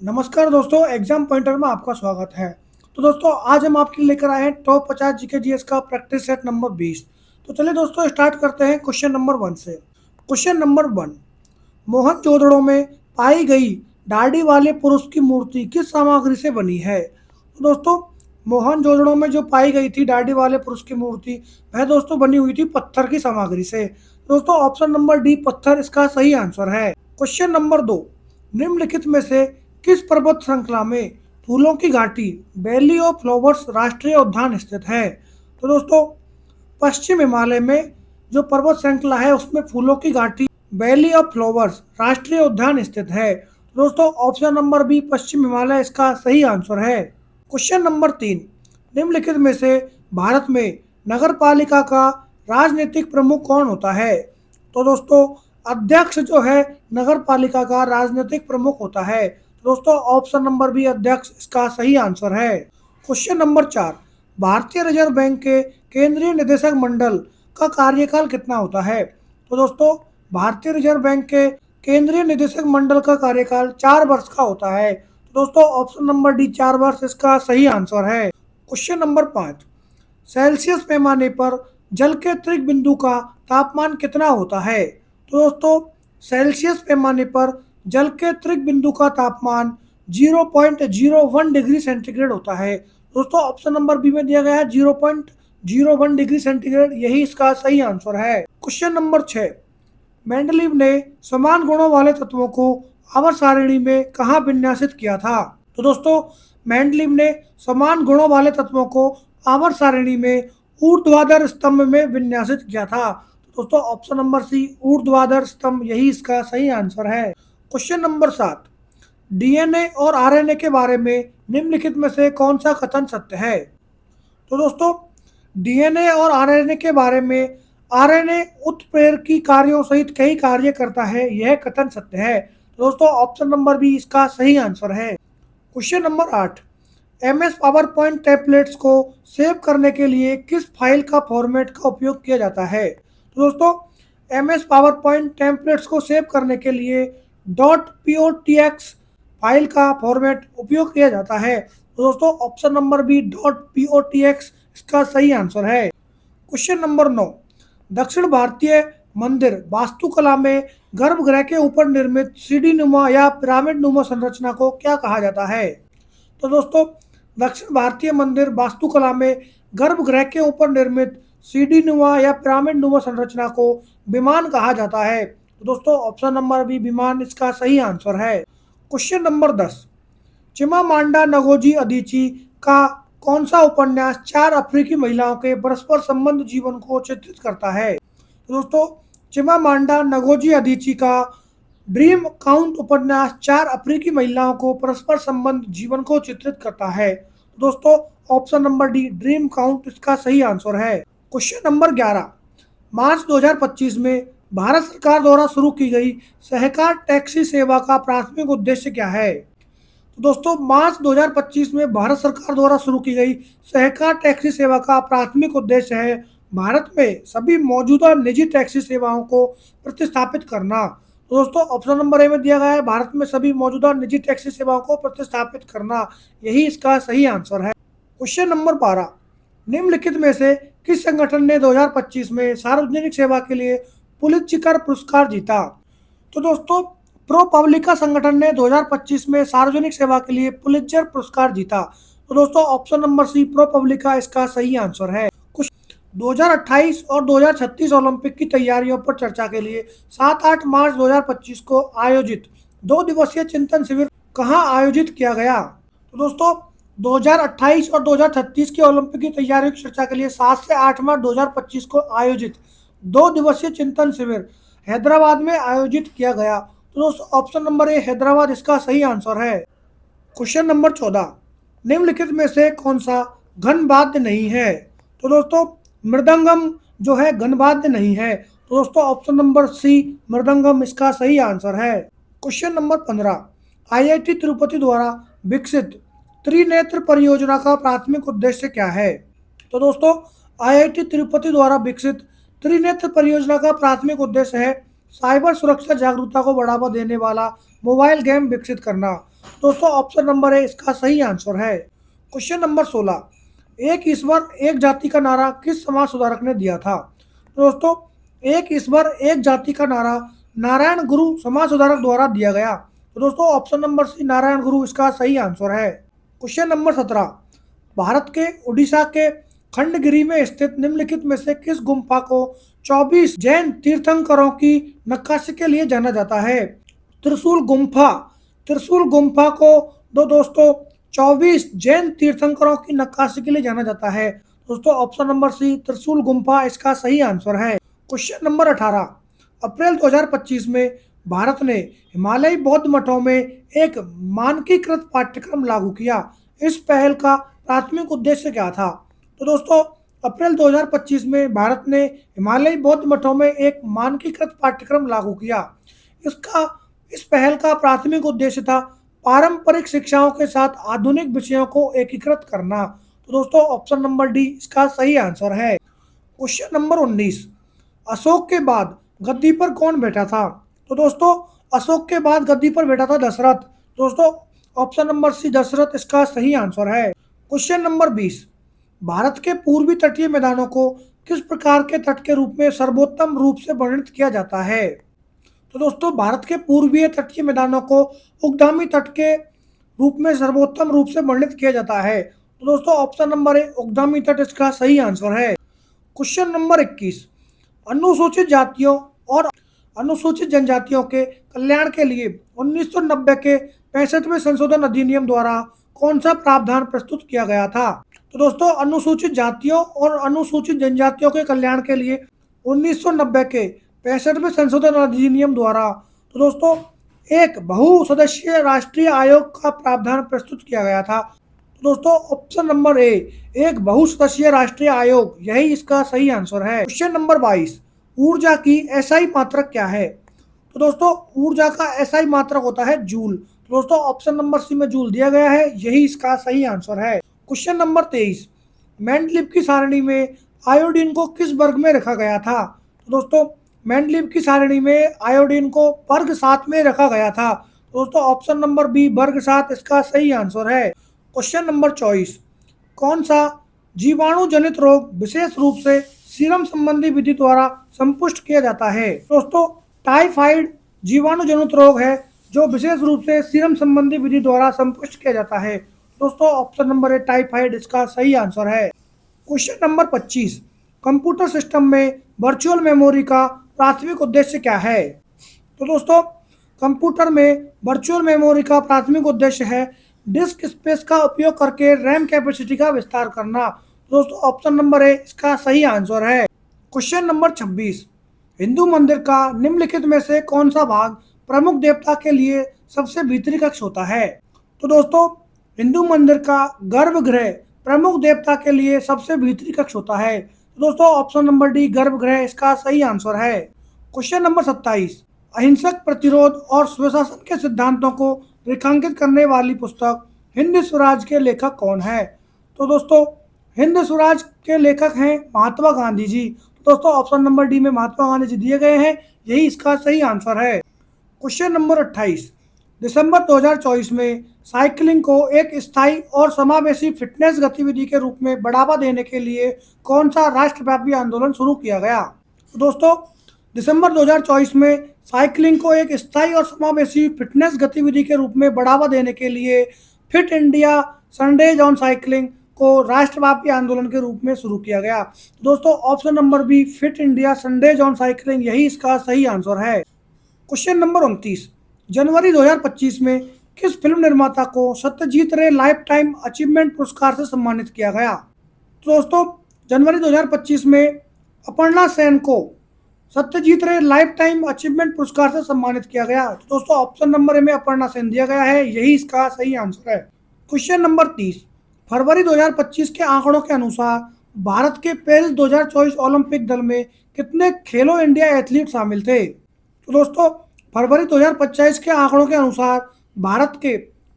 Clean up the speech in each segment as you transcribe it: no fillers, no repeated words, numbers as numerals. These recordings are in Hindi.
नमस्कार दोस्तों, एग्जाम पॉइंटर में आपका स्वागत है। तो दोस्तों, आज हम आपके लिए लेकर आए हैं टॉप 50 जीके जीएस का प्रैक्टिस सेट नंबर 20। तो चलिए दोस्तों, स्टार्ट करते हैं क्वेश्चन नंबर 1 से। क्वेश्चन नंबर 1, मोहनजोदड़ो में पाई गई दाढ़ी वाले पुरुष की मूर्ति किस सामग्री से बनी है? तो दोस्तों, मोहनजोदड़ो में जो पाई गई थी दाढ़ी वाले पुरुष की मूर्ति, वह दोस्तों बनी हुई थी पत्थर की सामग्री से। दोस्तों, ऑप्शन नंबर डी पत्थर इसका सही आंसर है। क्वेश्चन नंबर 2, निम्नलिखित में से किस पर्वत श्रृंखला में फूलों की घाटी वैली ऑफ फ्लावर्स राष्ट्रीय उद्यान स्थित है? तो दोस्तों, पश्चिम हिमालय में जो पर्वत श्रृंखला है उसमें फूलों की घाटी वैली ऑफ फ्लावर्स राष्ट्रीय उद्यान स्थित है। तो दोस्तों, ऑप्शन नंबर बी पश्चिम हिमालय इसका सही आंसर है। क्वेश्चन नंबर 3, निम्नलिखित में से भारत में नगर पालिका का राजनीतिक प्रमुख कौन होता है? तो दोस्तों, अध्यक्ष जो है नगर पालिका का राजनीतिक प्रमुख होता है। तो दोस्तों, ऑप्शन नंबर बी अध्यक्ष इसका सही आंसर है। क्वेश्चन नंबर 4, भारतीय रिजर्व बैंक के केंद्रीय निदेशक मंडल का कार्यकाल कितना होता है? तो दोस्तों, भारतीय रिजर्व बैंक के केंद्रीय निदेशक मंडल का कार्यकाल 4 वर्ष का होता है। तो दोस्तों, ऑप्शन नंबर डी 4 वर्ष इसका सही आंसर है। क्वेश्चन नंबर 5, सेल्सियस पैमाने पर जल के त्रिक बिंदु का तापमान कितना होता है? तो दोस्तों, सेल्सियस पैमाने पर जल के त्रिक बिंदु का तापमान 0.01 डिग्री सेंटीग्रेड होता है। दोस्तों, ऑप्शन नंबर बी में दिया गया है 0.01 डिग्री सेंटीग्रेड, यही इसका सही आंसर है। क्वेश्चन नंबर 6, मेंडलीव ने समान गुणों वाले तत्वों को आवर्त सारणी में कहाँ विन्यासित किया था? तो दोस्तों, मेंडलीव ने समान गुणों वाले तत्वों को आवर्त सारणी में ऊर्ध्वाधर स्तंभ में विन्यासित किया था। तो दोस्तों, ऑप्शन नंबर सी ऊर्ध्वाधर स्तंभ, यही इसका सही आंसर है। क्वेश्चन नंबर 7, डीएनए और आरएनए के बारे में निम्नलिखित में से कौन सा कथन सत्य है? तो दोस्तों, डीएनए और आरएनए के बारे में आरएनए उत्प्रेरकी कार्यों सहित कई कार्य करता है, यह कथन सत्य है। तो दोस्तों, ऑप्शन नंबर बी इसका सही आंसर है। Question number 8, MS power point templates को सेव करने के लिए किस फाइल का फॉर्मेट का उपयोग किया जाता है? तो दोस्तों, एमएस पावर पॉइंट टेम्पलेट्स को सेव करने के लिए .potx फाइल का फॉर्मेट उपयोग किया जाता है। तो दोस्तों, ऑप्शन नंबर बी .potx इसका सही आंसर है। क्वेश्चन नंबर 9, दक्षिण भारतीय मंदिर वास्तुकला में गर्भगृह के ऊपर निर्मित सीढ़ी नुमा या पिरामिड नुमा संरचना को क्या कहा जाता है? तो दोस्तों, दक्षिण भारतीय मंदिर वास्तुकला में गर्भगृह के ऊपर निर्मित सीढ़ी नुमा या पिरामिड नुमा संरचना को विमान कहा जाता है। तो दोस्तों, ऑप्शन नंबर बी विमान इसका सही आंसर है। क्वेश्चन नंबर 10, चिमामांडा नगोजी अदिची का कौन सा उपन्यास 4 अफ्रीकी महिलाओं के परस्पर संबंध जीवन को चित्रित करता है? तो दोस्तों, चिमामांडा नगोजी अदिची का ड्रीम काउंट उपन्यास 4 अफ्रीकी महिलाओं को परस्पर संबंध जीवन को चित्रित करता है। तो दोस्तों, option number D dream count इसका सही आंसर है। क्वेश्चन नंबर 11, मार्च 2025 में भारत सरकार द्वारा शुरू की गई सहकार टैक्सी सेवा का प्राथमिक उद्देश्य क्या है? तो दोस्तों, मार्च 2025 में भारत सरकार द्वारा शुरू की गई सहकार टैक्सी सेवा का प्राथमिक उद्देश्य है भारत में सभी मौजूदा निजी टैक्सी सेवाओं को प्रतिस्थापित करना। तो दोस्तों, ऑप्शन नंबर ए में दिया गया है भारत में सभी मौजूदा निजी टैक्सी सेवाओं को प्रतिस्थापित करना, यही इसका सही आंसर है। क्वेश्चन नंबर 12, निम्नलिखित में से किस संगठन ने 2025 में सार्वजनिक सेवा के लिए पुलित्ज़र पुरस्कार जीता? तो दोस्तों, प्रो पब्लिका संगठन ने 2025 में सार्वजनिक सेवा के लिए पुलित्ज़र पुरस्कार जीता। तो दोस्तों, ऑप्शन नंबर सी प्रो पब्लिका इसका सही आंसर है। कुछ 2028 और 2036 ओलंपिक की तैयारियों पर चर्चा के लिए 7-8 मार्च 2025 को आयोजित 2 दिवसीय चिंतन शिविर कहाँ आयोजित किया गया? तो दोस्तों, 2028 और 2036 की ओलंपिक की तैयारियों की चर्चा के लिए 7 से 8 मार्च 2025 को आयोजित 2 दिवसीय चिंतन शिविर हैदराबाद में आयोजित किया गया। तो दोस्तों, ऑप्शन नंबर ए हैदराबाद इसका सही आंसर है। क्वेश्चन नंबर 14, निम्नलिखित में से कौन सा घन वाद्य नहीं है? तो दोस्तों, मृदंगम जो है घन वाद्य नहीं है। तो दोस्तों, ऑप्शन नंबर सी मृदंगम इसका सही आंसर है। क्वेश्चन नंबर 15, आईआईटी तिरुपति द्वारा विकसित त्रिनेत्र परियोजना का प्राथमिक उद्देश्य क्या है? तो दोस्तों, आईआईटी तिरुपति द्वारा विकसित त्रिनेत्र परियोजना का प्राथमिक उद्देश्य है साइबर सुरक्षा जागरूकता को बढ़ावा देने वाला मोबाइल गेम विकसित करना। दोस्तों ऑप्शन नंबर ए इसका सही आंसर है। क्वेश्चन नंबर 16, एक ईश्वर एक जाति का नारा किस समाज सुधारक ने दिया था? दोस्तों एक ईश्वर एक जाति का नारा नारायण गुरु समाज सुधारक द्वारा दिया गया। तो दोस्तों ऑप्शन नंबर सी नारायण गुरु इसका सही आंसर है। क्वेश्चन नंबर 17, भारत के उड़ीसा के खंडगिरी में स्थित निम्नलिखित में से किस गुम्फा को 24 जैन तीर्थंकरों की नक्काशी के लिए जाना जाता है? त्रिशूल गुम्फा। त्रिशूल गुम्फा को दोस्तों 24 जैन तीर्थंकरों की नक्काशी के लिए जाना जाता है। दोस्तों ऑप्शन नंबर सी त्रिशूल गुम्फा इसका सही आंसर है। क्वेश्चन नंबर 18, अप्रैल 2025 में भारत ने हिमालयी बौद्ध मठों में एक मानकीकृत पाठ्यक्रम लागू किया। इस पहल का प्राथमिक उद्देश्य क्या था? तो दोस्तों अप्रैल 2025 में भारत ने हिमालयी बौद्ध मठों में एक मानकीकृत पाठ्यक्रम लागू किया। इस पहल का प्राथमिक उद्देश्य था पारंपरिक शिक्षाओं के साथ आधुनिक विषयों को एकीकृत करना। तो दोस्तों ऑप्शन नंबर डी इसका सही आंसर है। क्वेश्चन नंबर 19, अशोक के बाद गद्दी पर कौन बैठा था? तो दोस्तों अशोक के बाद गद्दी पर बैठा था दशरथ। दोस्तों ऑप्शन नंबर सी दशरथ इसका सही आंसर है। क्वेश्चन नंबर 20, भारत के पूर्वी तटीय मैदानों को किस प्रकार के तट के रूप में सर्वोत्तम रूप से वर्णित किया जाता है? तो दोस्तों भारत के पूर्वीय तटीय मैदानों को उद्गामी तट के रूप में सर्वोत्तम रूप से वर्णित किया जाता है। तो दोस्तों ऑप्शन नंबर ए उद्गामी तट इसका सही आंसर है। क्वेश्चन नंबर 21, अनुसूचित जातियों और अनुसूचित जनजातियों के कल्याण के लिए 1990 के 65वें संशोधन अधिनियम द्वारा कौन सा प्रावधान प्रस्तुत किया गया था? तो दोस्तों अनुसूचित जातियों और अनुसूचित जनजातियों के कल्याण के लिए 1990 के 65वें संशोधन अधिनियम द्वारा तो दोस्तों एक बहुसदस्यीय राष्ट्रीय आयोग का प्रावधान प्रस्तुत किया गया था। तो दोस्तों ऑप्शन नंबर ए एक बहुसदस्यीय राष्ट्रीय आयोग यही इसका सही आंसर है। क्वेश्चन नंबर 22, ऊर्जा की एसआई मात्रक क्या है? तो दोस्तों ऊर्जा का एसआई मात्रक होता है जूल। तो दोस्तों ऑप्शन नंबर सी में जूल दिया गया है यही इसका सही आंसर है। क्वेश्चन नंबर 23, मेंडलीव की सारणी में आयोडीन को किस वर्ग में रखा गया था? तो दोस्तों मेंडलीव की सारणी में आयोडीन को वर्ग 7 में रखा गया था। दोस्तों ऑप्शन नंबर बी वर्ग 7 इसका सही आंसर है। क्वेश्चन नंबर 24, कौन सा जीवाणु जनित रोग विशेष रूप से सीरम संबंधी विधि द्वारा संपुष्ट किया जाता है? दोस्तों टाइफाइड जीवाणु जनित रोग है जो विशेष रूप से सीरम संबंधी विधि द्वारा संपुष्ट किया जाता है। दोस्तों ऑप्शन नंबर ए टाइफाइड इसका सही आंसर है। क्वेश्चन नंबर 25, कंप्यूटर सिस्टम में वर्चुअल मेमोरी का प्राथमिक उद्देश्य क्या है? तो दोस्तों कंप्यूटर में वर्चुअल मेमोरी का प्राथमिक उद्देश्य है डिस्क स्पेस का उपयोग करके रैम कैपेसिटी का विस्तार करना। दोस्तों ऑप्शन नंबर ए इसका सही आंसर है। क्वेश्चन नंबर 26, हिंदू मंदिर का निम्नलिखित में से कौन सा भाग प्रमुख देवता के लिए सबसे भीतरी कक्ष होता है? तो दोस्तों हिंदू मंदिर का गर्भगृह प्रमुख देवता के लिए सबसे भीतरी कक्ष होता है। तो दोस्तों ऑप्शन नंबर डी गर्भगृह इसका सही आंसर है। क्वेश्चन नंबर 27, अहिंसक प्रतिरोध और स्वशासन के सिद्धांतों को रेखांकित करने वाली पुस्तक हिंद स्वराज के लेखक कौन है? तो दोस्तों हिंद स्वराज के लेखक हैं महात्मा गांधी जी। दोस्तों ऑप्शन नंबर डी में महात्मा गांधी जी दिए गए हैं यही इसका सही आंसर है। क्वेश्चन नंबर 28, दिसंबर 2024 में साइकिलिंग को एक स्थायी और समावेशी फिटनेस गतिविधि के रूप में बढ़ावा देने के लिए कौन सा राष्ट्रव्यापी आंदोलन शुरू किया गया? तो दोस्तों दिसंबर 2024 में साइकिलिंग को एक स्थायी और समावेशी फिटनेस गतिविधि के रूप में बढ़ावा देने के लिए fit India Sundays on cycling को राष्ट्रव्यापी आंदोलन के रूप में शुरू किया गया। दोस्तों option number B fit India Sundays on cycling यही इसका सही आंसर है। क्वेश्चन नंबर 29, जनवरी 2025 में किस फिल्म निर्माता को सत्यजीत रे लाइफ टाइम अचीवमेंट पुरस्कार से सम्मानित किया गया? तो दोस्तों जनवरी 2025 में अपर्णा सेन को सत्यजीत रे लाइफ टाइम अचीवमेंट पुरस्कार से सम्मानित किया गया। तो दोस्तों ऑप्शन नंबर ए में अपर्णा सेन दिया गया है यही इसका सही आंसर है। क्वेश्चन नंबर 30, फरवरी 2025 के आंकड़ों के अनुसार भारत के पेरिस 2024 ओलंपिक दल में कितने खेलो इंडिया एथलीट शामिल थे? तो दोस्तों फरवरी 2025 के आंकड़ों के अनुसार भारत के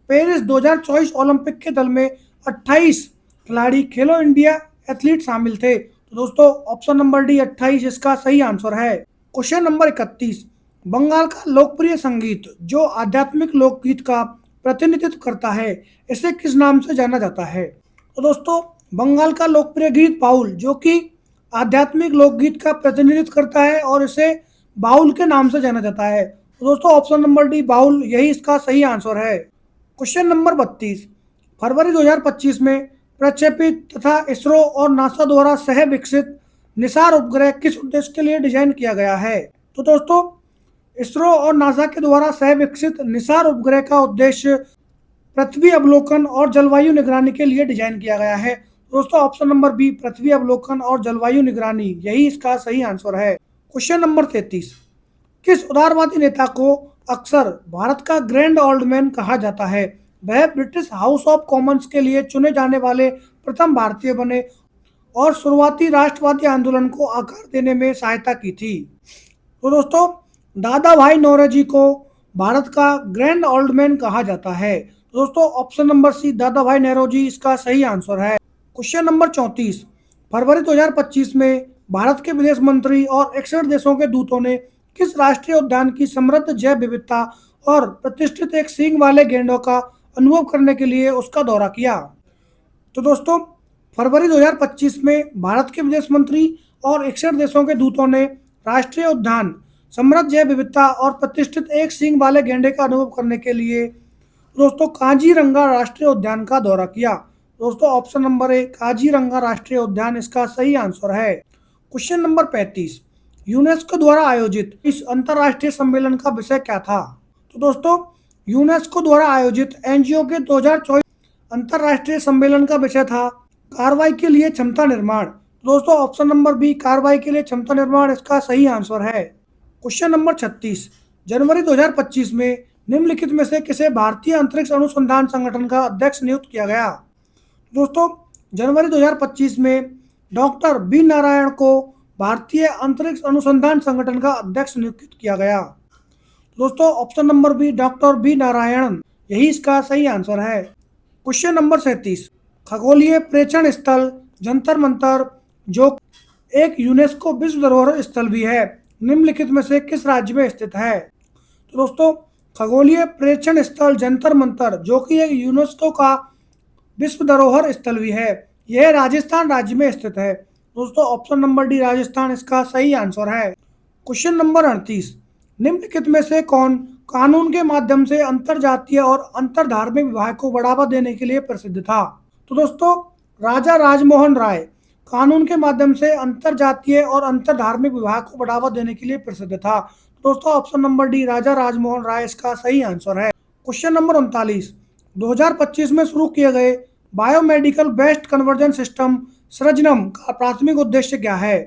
पेरिस 2024 ओलंपिक के दल में 28 खिलाड़ी खेलो इंडिया एथलीट शामिल थे। तो दोस्तों ऑप्शन नंबर डी 28 इसका सही आंसर है। क्वेश्चन नंबर 31, बंगाल का लोकप्रिय संगीत जो आध्यात्मिक लोकगीत का प्रतिनिधित्व करता है, इसे किस नाम से जाना जाता है? तो दोस्तों, बंगाल का लोकप्रिय गीत बाउल जो कि आध्यात्मिक लोकगीत का प्रतिनिधित्व करता है और इसे बाउल के नाम से जाना जाता है। तो दोस्तों, ऑप्शन नंबर डी बाउल यही इसका सही आंसर है। क्वेश्चन नंबर 32, फरवरी 2025 में प्रक्षेपित तथा इसरो और नासा द्वारा सह विकसित निसार उपग्रह किस उद्देश्य के लिए डिजाइन किया गया है? तो दोस्तों, इसरो और नासा के द्वारा सह विकसित निसार उपग्रह का उद्देश्य पृथ्वी अवलोकन और जलवायु निगरानी के लिए डिजाइन किया गया है। दोस्तों, ऑप्शन नंबर बी पृथ्वी अवलोकन और जलवायु निगरानी यही इसका सही आंसर है। क्वेश्चन नंबर 33, किस उदारवादी नेता को अक्सर भारत का ग्रैंड ओल्ड मैन कहा जाता है? वह ब्रिटिश हाउस ऑफ कॉमन्स के लिए चुने जाने वाले प्रथम भारतीय बने और शुरुआती राष्ट्रवादी आंदोलन को आकार देने में सहायता की थी। तो दोस्तों, दादा भाई नौरोजी को भारत का ग्रैंड ओल्ड मैन कहा जाता है। तो दोस्तों, ऑप्शन नंबर सी दादा भाई नौरोजी इसका सही आंसर है। क्वेश्चन नंबर 34, फरवरी 2025 में भारत के विदेश मंत्री और 61 देशों के दूतों ने किस राष्ट्रीय उद्यान की समृद्ध जैव विविधता और प्रतिष्ठित एक सींग वाले गेंडों का अनुभव करने के लिए उसका दौरा किया? तो दोस्तों, फरवरी 2025 में भारत के विदेश मंत्री और 61 देशों के दूतों ने राष्ट्रीय उद्यान समृद्ध जैव विविधता और प्रतिष्ठित एक सींग वाले गेंडे का अनुभव करने के लिए दोस्तों काजीरंगा राष्ट्रीय उद्यान का दौरा किया। दोस्तों, ऑप्शन नंबर ए काजीरंगा राष्ट्रीय उद्यान इसका सही आंसर है। क्वेश्चन नंबर 35, यूनेस्को द्वारा आयोजित इस अंतर्राष्ट्रीय सम्मेलन का विषय क्या था? तो दोस्तों, यूनेस्को द्वारा आयोजित एनजीओ के 2024 अंतर्राष्ट्रीय सम्मेलन का विषय था कार्रवाई के लिए क्षमता निर्माण। दोस्तों, ऑप्शन नंबर बी कार्रवाई के लिए क्षमता निर्माण इसका सही आंसर है। क्वेश्चन नंबर 36, जनवरी 2025 में निम्नलिखित में से किसे भारतीय अंतरिक्ष अनुसंधान संगठन का अध्यक्ष नियुक्त किया गया? दोस्तों, जनवरी 2025 में डॉक्टर बी नारायण को भारतीय अंतरिक्ष अनुसंधान संगठन का अध्यक्ष नियुक्त किया गया। दोस्तों, option number B doctor B Narayan यही इसका सही आंसर है। क्वेश्चन नंबर 37, खगोलीय प्रेक्षण स्थल जंतर मंतर जो एक यूनेस्को विश्व धरोहर स्थल भी है, निम्नलिखित में से किस राज्य में स्थित है? तो दोस्तों, खगोलीय प्रेक्षण स्थल जंतर मंतर जो कि एक यूनेस्को का विश्व धरोहर स्थल भी है, यह राजस्थान राज्य में स्थित है। दोस्तों, ऑप्शन नंबर डी राजस्थान इसका सही आंसर है। क्वेश्चन नंबर 38, निम्नलिखित में से कौन कानून के माध्यम से अंतरजातीय और अंतरधार्मिक विवाह को बढ़ावा देने के लिए प्रसिद्ध था? तो दोस्तों, राजा राजमोहन राय कानून के माध्यम से अंतरजातीय और अंतरधार्मिक विवाह को बढ़ावा देने के लिए प्रसिद्ध था। दोस्तों, ऑप्शन नंबर डी राजा राजमोहन राय इसका सही आंसर है। क्वेश्चन नंबर 39, 2025 में शुरू किए गए biomedical waste conversion system Srijanam का प्राथमिक उद्देश्य क्या है?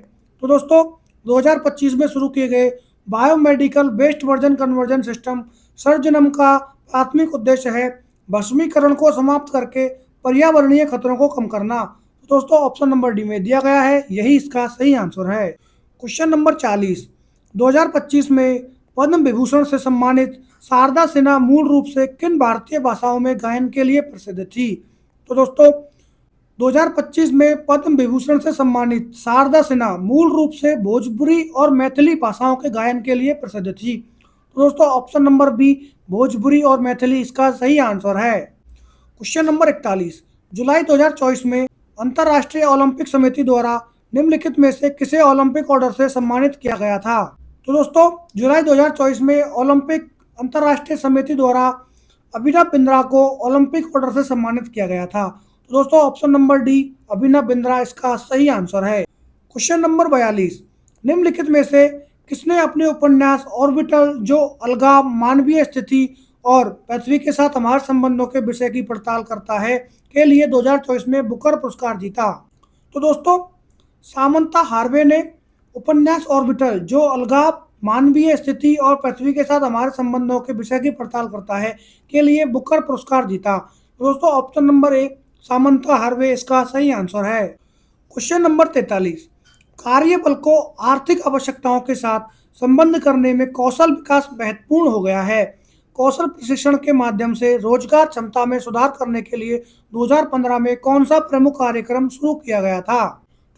तो दोस्तों, 2025 में शुरू किए गए biomedical waste version conversion system Srijanam का प्राथमिक उद्देश्य है भस्मीकरण को समाप्त करके पर्यावरणीय खतरों को कम करना। तो दोस्तों, ऑप्शन नंबर डी में दिया गया है, यही इसका सही आंसर है। क्वेश्चन नंबर 40, 2025 में पद्म विभूषण से सम्मानित शारदा सिन्हा मूल रूप से किन भारतीय भाषाओं में गायन के लिए प्रसिद्ध थी? तो दोस्तों, 2025 में पद्म विभूषण से सम्मानित शारदा सिन्हा मूल रूप से भोजपुरी और मैथिली भाषाओं के गायन के लिए प्रसिद्ध थी। तो दोस्तों, ऑप्शन नंबर बी भोजपुरी और मैथिली इसका सही आंसर है। क्वेश्चन नंबर 41, जुलाई 2024 में अंतर्राष्ट्रीय ओलंपिक समिति द्वारा निम्नलिखित में से किसे ओलंपिक ऑर्डर से सम्मानित किया गया था? तो दोस्तों, जुलाई 2024 में ओलंपिक अंतर्राष्ट्रीय समिति द्वारा अभिनव बिंद्रा को ओलंपिक ऑर्डर से सम्मानित किया गया था। तो दोस्तों, option number D Abhinav Bindra इसका सही आंसर है। क्वेश्चन नंबर 42, निम्नलिखित में से किसने अपने उपन्यास ऑर्बिटल जो अलगाव मानवीय स्थिति और पृथ्वी के साथ हमारे संबंधों के विषय की पड़ताल करता है के लिए 2024 में बुकर पुरस्कार जीता? तो दोस्तों, सामंता हार्वे ने उपन्यास ऑर्बिटल जो अलगाव मानवीय स्थिति और पृथ्वी के साथ हमारे संबंधों के विषय की पड़ताल करता है के लिए बुकर पुरस्कार जीता। तो दोस्तों, option number A Samantha Harvey इसका सही आंसर है। क्वेश्चन नंबर 43, कार्यबल को आर्थिक आवश्यकताओं के साथ संबंध करने में कौशल विकास महत्वपूर्ण हो गया है। कौशल प्रशिक्षण के माध्यम से रोजगार क्षमता में सुधार करने के लिए 2015 में कौन सा प्रमुख कार्यक्रम शुरू किया गया था?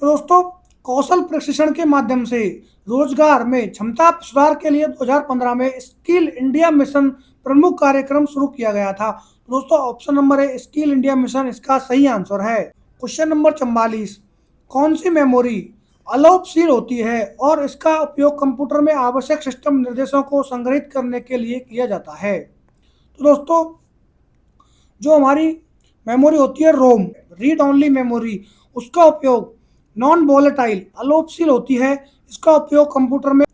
तो दोस्तों, कौशल प्रशिक्षण के माध्यम से रोजगार में क्षमता सुधार के लिए 2015 में स्किल इंडिया मिशन प्रमुख कार्यक्रम शुरू किया गया था। दोस्तों ऑप्शन नंबर है स्किल इंडिया मिशन इसका सही आंसर है। क्वेश्चन नंबर 44, कौन सी मेमोरी अलोपशील होती है और इसका उपयोग कंप्यूटर में आवश्यक सिस्टम निर्देशों को संग्रहित करने के लिए किया जाता है? तो दोस्तों जो हमारी मेमोरी होती है रोम, रीड ओनली मेमोरी, उसका उपयोग नॉन वोलेटाइल अलोपशील होती है। इसका उपयोग कंप्यूटर में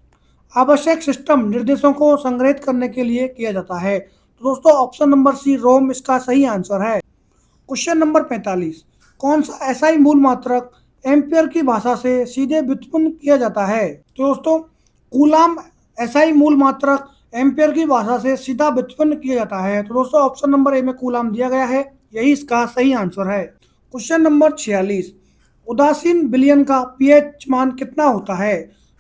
आवश्यक सिस्टम निर्देशों को संग्रहित करने के लिए किया जाता है। तो दोस्तों ऑप्शन नंबर सी रोम इसका सही आंसर है। क्वेश्चन नंबर 45, कौन सा एसआई मूल मात्रक एम्पियर की भाषा से सीधे व्युत्पन्न किया जाता है? तो दोस्तों कूलाम एसआई मूल मात्रक एम्पियर की भाषा से सीधा व्युत्पन्न किया जाता है। तो दोस्तों ऑप्शन नंबर ए में कूलाम दिया गया है, यही इसका सही आंसर है। क्वेश्चन नंबर 46, उदासीन विलयन का पीएच मान कितना होता है?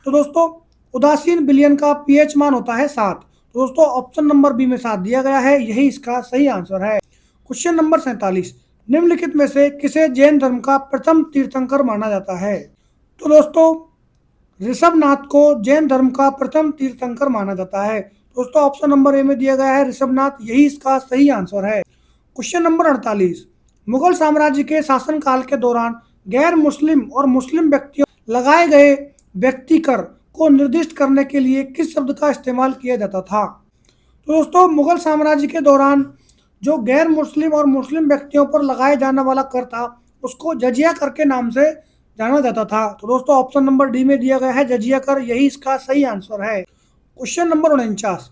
तो दोस्तों उदासीन विलयन का पीएच मान होता है 7। तो दोस्तों ऑप्शन नंबर बी में 7 दिया गया है, यही इसका सही आंसर है। क्वेश्चन नंबर 47, निम्नलिखित में से किसे जैन धर्म का प्रथम तीर्थंकर माना जाता है? तो दोस्तों ऋषभनाथ को जैन धर्म का प्रथम तीर्थंकर माना जाता है। दोस्तों ऑप्शन नंबर ए में दिया गया है ऋषभनाथ, यही इसका सही आंसर है। क्वेश्चन नंबर 48, मुगल साम्राज्य के शासनकाल के दौरान गैर मुस्लिम और मुस्लिम व्यक्तियों लगाए गए व्यक्ति कर को निर्दिष्ट करने के लिए किस शब्द का इस्तेमाल किया जाता था? तो दोस्तों मुगल साम्राज्य के दौरान जो गैर मुस्लिम और मुस्लिम व्यक्तियों पर लगाए जाने वाला कर था उसको जजिया कर के नाम से जाना जाता था। तो दोस्तों ऑप्शन नंबर डी में दिया गया है जजिया कर, यही इसका सही आंसर है। क्वेश्चन नंबर 49,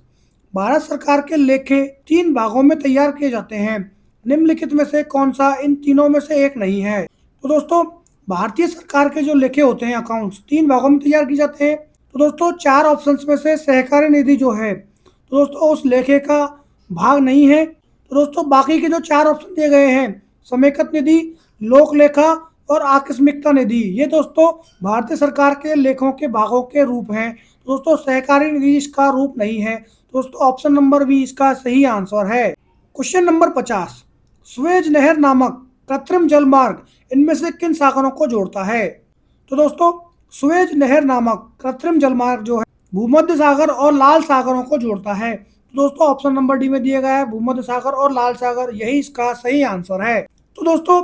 भारत सरकार के लेखे 3 भागों में तैयार किए जाते हैं, निम्नलिखित में से कौन सा इन तीनों में से एक नहीं है? तो दोस्तों भारतीय सरकार के जो लेखे होते हैं अकाउंट्स 3 भागों में तैयार किए जाते हैं। तो दोस्तों 4 ऑप्शंस में से सहकारी निधि जो है तो दोस्तों उस लेखे का भाग नहीं है। तो दोस्तों बाकी के जो 4 ऑप्शन दिए गए हैं समेकत निधि, लोक लेखा और आकस्मिकता निधि, ये दोस्तों भारतीय सरकार के लेखों के भागों के रूप हैं। तो दोस्तों सहकारी निधि इसका रूप नहीं है। दोस्तों ऑप्शन नंबर बी इसका सही आंसर है। क्वेश्चन नंबर 50, सुएज नहर नामक कृत्रिम जलमार्ग इनमें से किन सागरों को जोड़ता है? तो दोस्तों सुएज नहर नामक कृत्रिम जलमार्ग जो है भूमध्य सागर और लाल सागरों को जोड़ता है। तो दोस्तों ऑप्शन नंबर डी में दिया गया है भूमध्य सागर और लाल सागर, यही इसका सही आंसर है। तो दोस्तों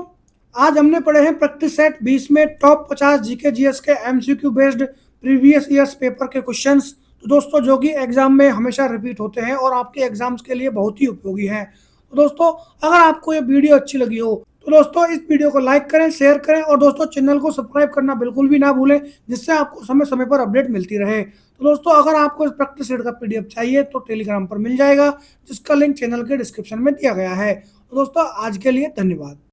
आज हमने पढ़े हैं प्रैक्टिस सेट 20 में टॉप 50 जीके जीएस के MCQ based previous years paper के क्वेश्चंस। तो दोस्तों जो कि एग्जाम में हमेशा रिपीट होते हैं और आपके एग्जाम्स के लिए बहुत ही उपयोगी हैं। तो दोस्तों अगर आपको ये वीडियो अच्छी लगी हो तो दोस्तों इस वीडियो को लाइक करें, शेयर करें और दोस्तों चैनल को सब्सक्राइब करना बिल्कुल भी ना भूलें, जिससे आपको समय समय पर अपडेट मिलती रहे। तो दोस्तों अगर आपको इस प्रैक्टिस सेट का पीडीएफ चाहिए तो टेलीग्राम पर मिल जाएगा, जिसका लिंक चैनल के डिस्क्रिप्शन में दिया गया है। तो दोस्तों आज के लिए धन्यवाद।